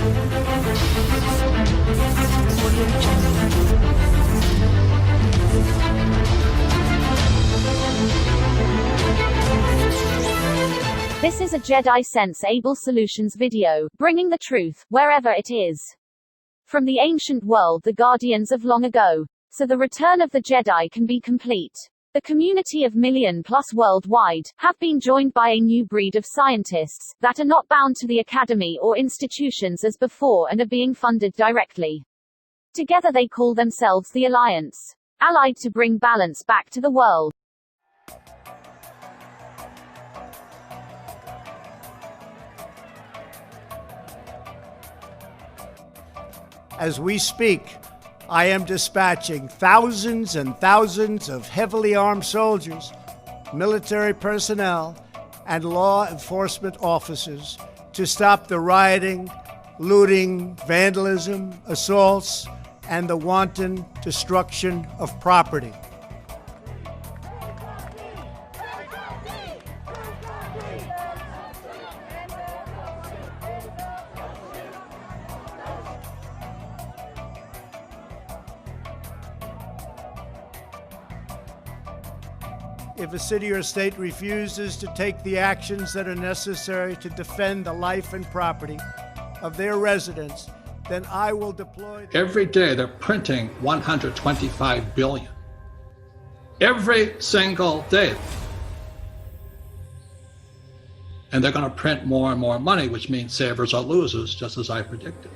This is a Jedi Sense Able Solutions video, bringing the truth, wherever it is. From the ancient world, the guardians of long ago, so the return of the Jedi can be complete. The community of million-plus worldwide, have been joined by a new breed of scientists, that are not bound to the academy or institutions as before and are being funded directly. Together they call themselves the Alliance. Allied to bring balance back to the world. As we speak, I am dispatching thousands and thousands of heavily armed soldiers, military personnel, and law enforcement officers to stop the rioting, looting, vandalism, assaults, and the wanton destruction of property. If a city or state refuses to take the actions that are necessary to defend the life and property of their residents, then I will deploy... Every day they're printing 125 billion. Every single day. And they're going to print more and more money, which means savers are losers, just as I predicted.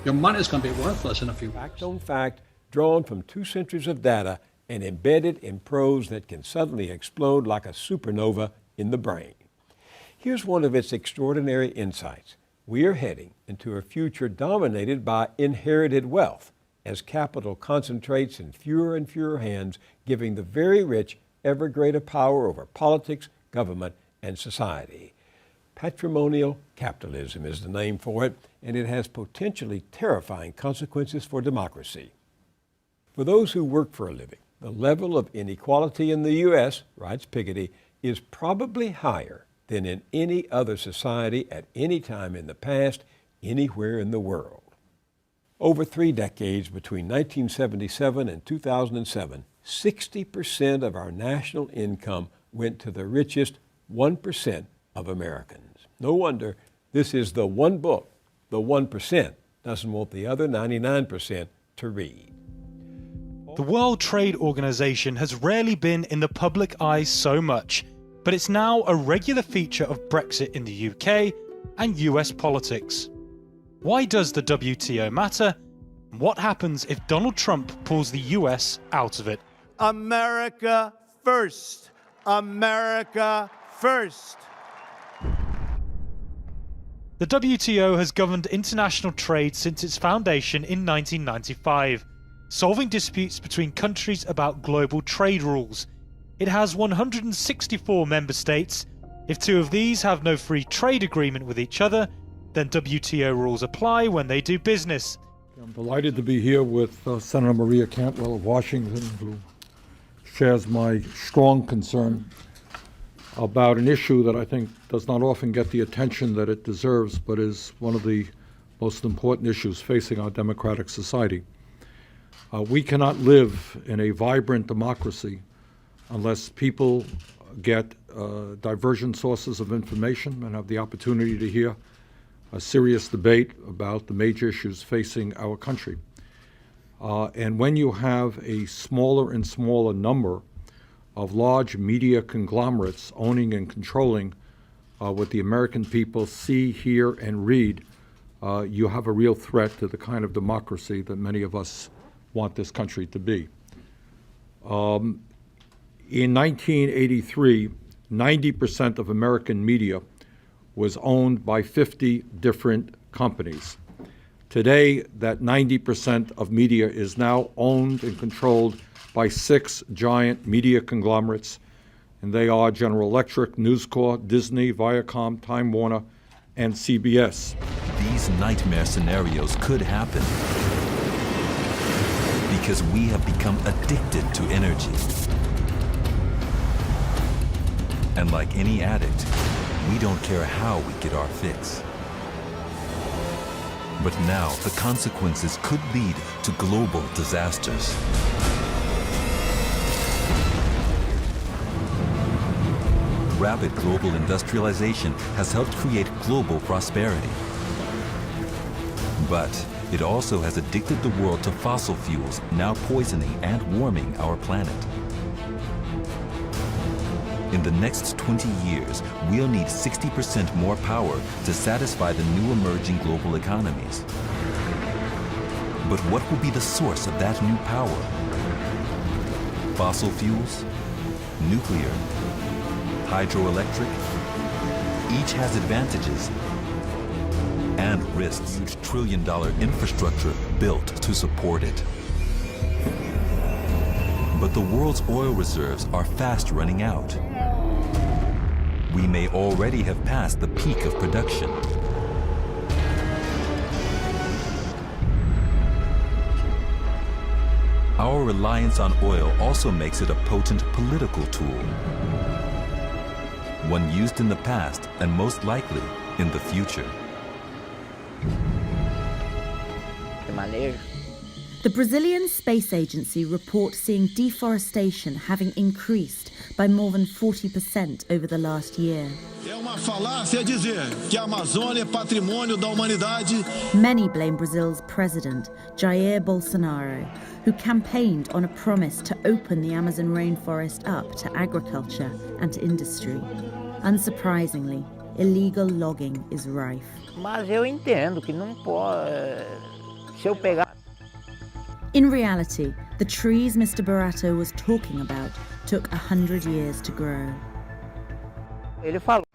Your money is going to be worthless in a few weeks. Fact on fact, drawn from 2 centuries of data and embedded in prose that can suddenly explode like a supernova in the brain. Here's one of its extraordinary insights. We are heading into a future dominated by inherited wealth as capital concentrates in fewer and fewer hands, giving the very rich ever greater power over politics, government, and society. Patrimonial capitalism is the name for it, and it has potentially terrifying consequences for democracy. For those who work for a living, the level of inequality in the U.S., writes Piketty, is probably higher than in any other society at any time in the past, anywhere in the world. Over 3 decades, between 1977 and 2007, 60% of our national income went to the richest 1% of Americans. No wonder this is the one book the 1% doesn't want the other 99% to read. The World Trade Organization has rarely been in the public eye so much, but it's now a regular feature of Brexit in the UK and US politics. Why does the WTO matter? What happens if Donald Trump pulls the US out of it? America first. America first. The WTO has governed international trade since its foundation in 1995. Solving disputes between countries about global trade rules. It has 164 member states. If 2 of these have no free trade agreement with each other, then WTO rules apply when they do business. I'm delighted to be here with Senator Maria Cantwell of Washington, who shares my strong concern about an issue that I think does not often get the attention that it deserves, but is one of the most important issues facing our democratic society. We cannot live in a vibrant democracy unless people get divergent sources of information and have the opportunity to hear a serious debate about the major issues facing our country. And when you have a smaller and smaller number of large media conglomerates owning and controlling what the American people see, hear, and read, you have a real threat to the kind of democracy that many of us want this country to be. In 1983, 90% of American media was owned by 50 different companies. Today, that 90% of media is now owned and controlled by 6 giant media conglomerates, and they are General Electric, News Corp, Disney, Viacom, Time Warner, and CBS. These nightmare scenarios could happen because we have become addicted to energy. And like any addict, we don't care how we get our fix. But now the consequences could lead to global disasters. Rapid global industrialization has helped create global prosperity. But it also has addicted the world to fossil fuels, now poisoning and warming our planet. In the next 20 years, we'll need 60% more power to satisfy the new emerging global economies. But what will be the source of that new power? Fossil fuels? Nuclear? Hydroelectric? Each has advantages and risks. Huge trillion-dollar infrastructure built to support it. But the world's oil reserves are fast running out. We may already have passed the peak of production. Our reliance on oil also makes it a potent political tool. One used in the past and most likely in the future. The Brazilian Space Agency reports seeing deforestation having increased by more than 40% over the last year. Many blame Brazil's president, Jair Bolsonaro, who campaigned on a promise to open the Amazon rainforest up to agriculture and to industry. Unsurprisingly, illegal logging is rife. Mas eu entendo que não pode. Se eu pegar. In reality, the trees Mr. Barato was talking about took 100 years to grow. Ele falou.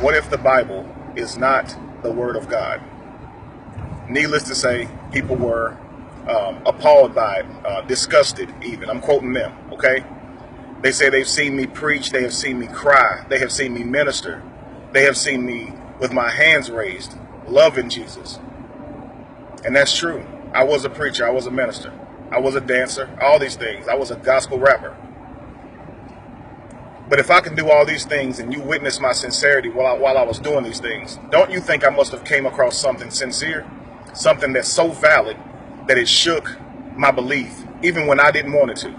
What if the Bible is not the Word of God? Needless to say, people were appalled by it, disgusted even. I'm quoting them, okay? They say they've seen me preach, they have seen me cry, they have seen me minister, they have seen me with my hands raised, loving Jesus. And that's true. I was a preacher, I was a minister, I was a dancer, all these things. I was a gospel rapper. But if I can do all these things and you witness my sincerity while I was doing these things, don't you think I must have came across something sincere? Something that's so valid that it shook my belief, even when I didn't want it to.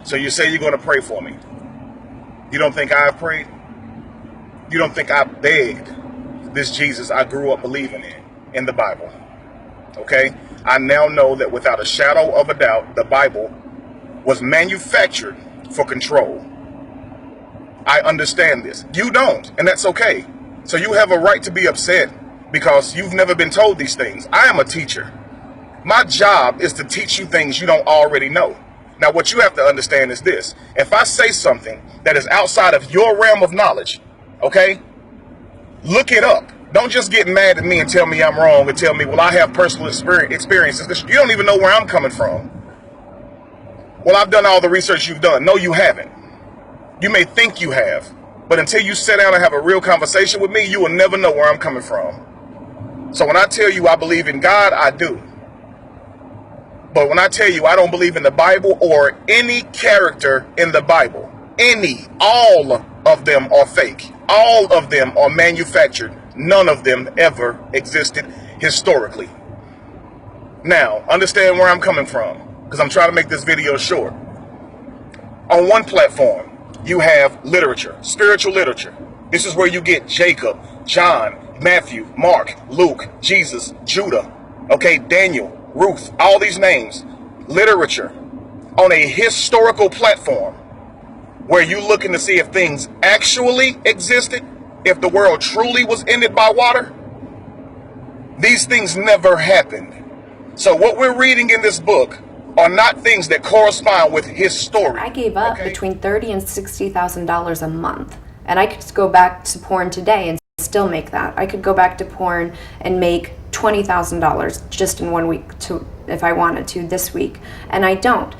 So you say you're going to pray for me. You don't think I've prayed? You don't think I begged this Jesus I grew up believing in the Bible? Okay? I now know that without a shadow of a doubt, the Bible was manufactured for control. I understand this. You don't, and that's okay. So you have a right to be upset because you've never been told these things. I am a teacher. My job is to teach you things you don't already know. Now, what you have to understand is this. If I say something that is outside of your realm of knowledge, okay, look it up. Don't just get mad at me and tell me I'm wrong and tell me, well, I have personal experiences. You don't even know where I'm coming from. Well, I've done all the research you've done. No, you haven't. You may think you have, but until you sit down and have a real conversation with me, you will never know where I'm coming from. So when I tell you I believe in God, I do. But when I tell you I don't believe in the Bible or any character in the Bible, all of them are fake. All of them are manufactured. None of them ever existed historically. Now, understand where I'm coming from, because I'm trying to make this video short. On one platform, you have literature, spiritual literature. This is where you get Jacob, John, Matthew, Mark, Luke, Jesus, Judah, okay, Daniel, Ruth, all these names. Literature. on a historical platform where you're looking to see if things actually existed, if the world truly was ended by water, these things never happened. So what we're reading in this book are not things that correspond with his story. I gave up between $30,000 and $60,000 a month, and I could go back to porn today and still make that. I could go back to porn and make $20,000 just in 1 week if I wanted to this week, and I don't,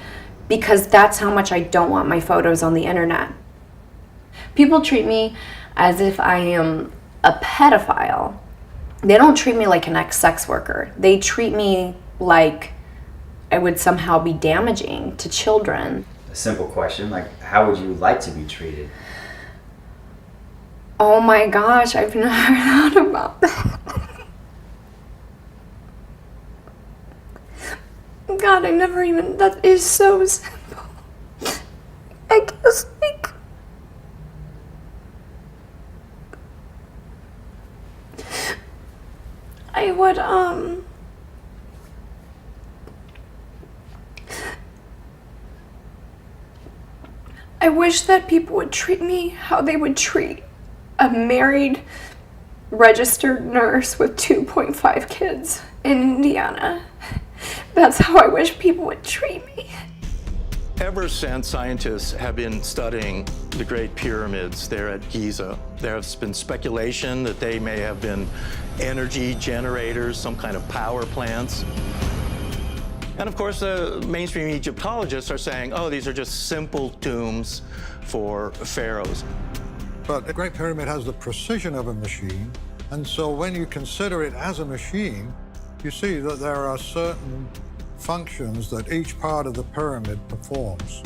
because that's how much I don't want my photos on the internet. People treat me as if I am a pedophile. They don't treat me like an ex-sex worker. They treat me like I would somehow be damaging to children. A simple question, like, how would you like to be treated? Oh my gosh, I've never thought about that. God, that is so simple. I guess, like, I would, I wish that people would treat me how they would treat a married registered nurse with 2.5 kids in Indiana. That's how I wish people would treat me. Ever since scientists have been studying the Great Pyramids there at Giza, there has been speculation that they may have been energy generators, some kind of power plants. And of course, the mainstream Egyptologists are saying, oh, these are just simple tombs for pharaohs. But the Great Pyramid has the precision of a machine, and so when you consider it as a machine, you see that there are certain functions that each part of the pyramid performs.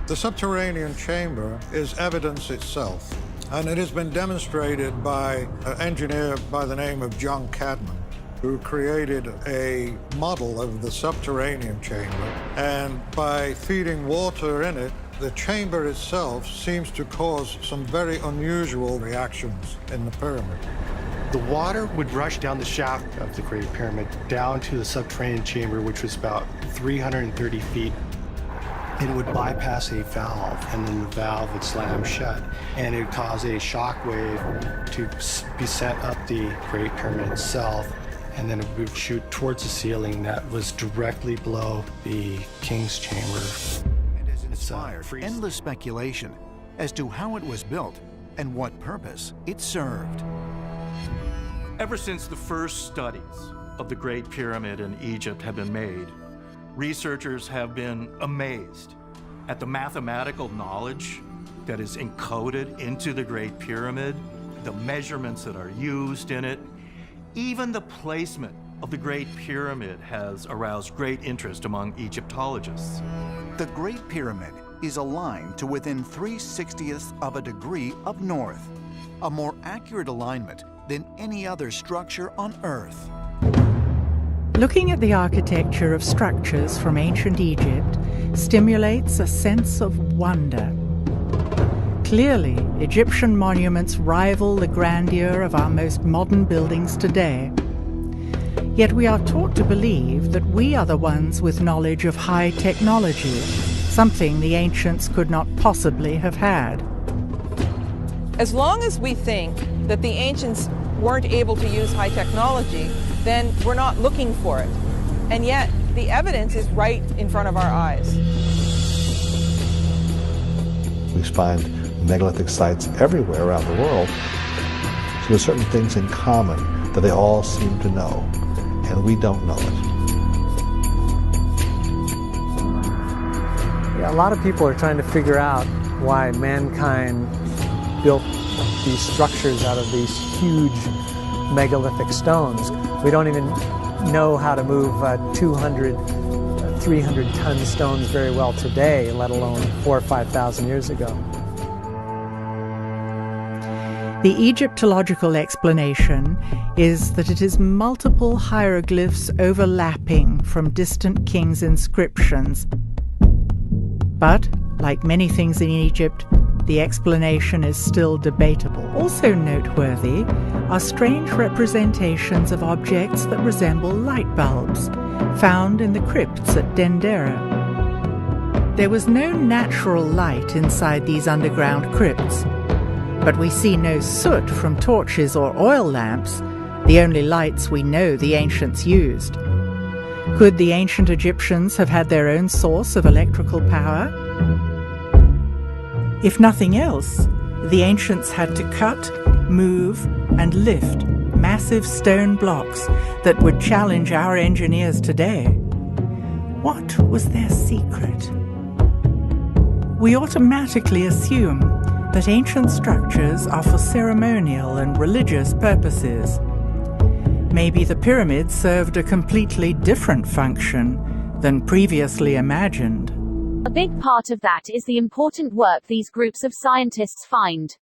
The subterranean chamber is evidence itself, and it has been demonstrated by an engineer by the name of John Cadman, who created a model of the subterranean chamber, and by feeding water in it, the chamber itself seems to cause some very unusual reactions in the pyramid. The water would rush down the shaft of the Great Pyramid down to the subterranean chamber, which was about 330 feet. It would bypass a valve, and then the valve would slam shut, and it would cause a shock wave to be sent up the Great Pyramid itself, and then it would shoot towards the ceiling that was directly below the King's Chamber. And has inspired endless speculation as to how it was built and what purpose it served. Ever since the first studies of the Great Pyramid in Egypt have been made, researchers have been amazed at the mathematical knowledge that is encoded into the Great Pyramid, the measurements that are used in it. Even the placement of the Great Pyramid has aroused great interest among Egyptologists. The Great Pyramid is aligned to within 3/60ths of a degree of north, a more accurate alignment than any other structure on Earth. Looking at the architecture of structures from ancient Egypt stimulates a sense of wonder. Clearly, Egyptian monuments rival the grandeur of our most modern buildings today. Yet we are taught to believe that we are the ones with knowledge of high technology, something the ancients could not possibly have had. As long as we think that the ancients weren't able to use high technology, then we're not looking for it. And yet, the evidence is right in front of our eyes. We find megalithic sites everywhere around the world. So there's certain things in common that they all seem to know, and we don't know it. Yeah, a lot of people are trying to figure out why mankind built these structures out of these huge megalithic stones. We don't even know how to move 200, 300-ton stones very well today, let alone 4,000 or 5,000 years ago. The Egyptological explanation is that it is multiple hieroglyphs overlapping from distant kings' inscriptions. But, like many things in Egypt, the explanation is still debatable. Also noteworthy are strange representations of objects that resemble light bulbs, found in the crypts at Dendera. There was no natural light inside these underground crypts, but we see no soot from torches or oil lamps, the only lights we know the ancients used. Could the ancient Egyptians have had their own source of electrical power? If nothing else, the ancients had to cut, move, and lift massive stone blocks that would challenge our engineers today. What was their secret? We automatically assume that ancient structures are for ceremonial and religious purposes. Maybe the pyramids served a completely different function than previously imagined. A big part of that is the important work these groups of scientists find.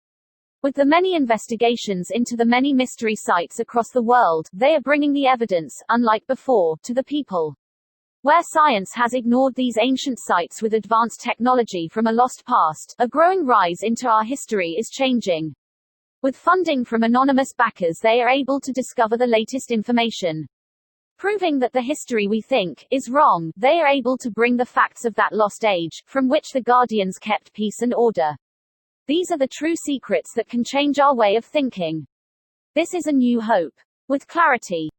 With the many investigations into the many mystery sites across the world, they are bringing the evidence, unlike before, to the people. Where science has ignored these ancient sites with advanced technology from a lost past, a growing rise into our history is changing. With funding from anonymous backers, they are able to discover the latest information. Proving that the history we think is wrong, they are able to bring the facts of that lost age, from which the Guardians kept peace and order. These are the true secrets that can change our way of thinking. This is a new hope. With clarity,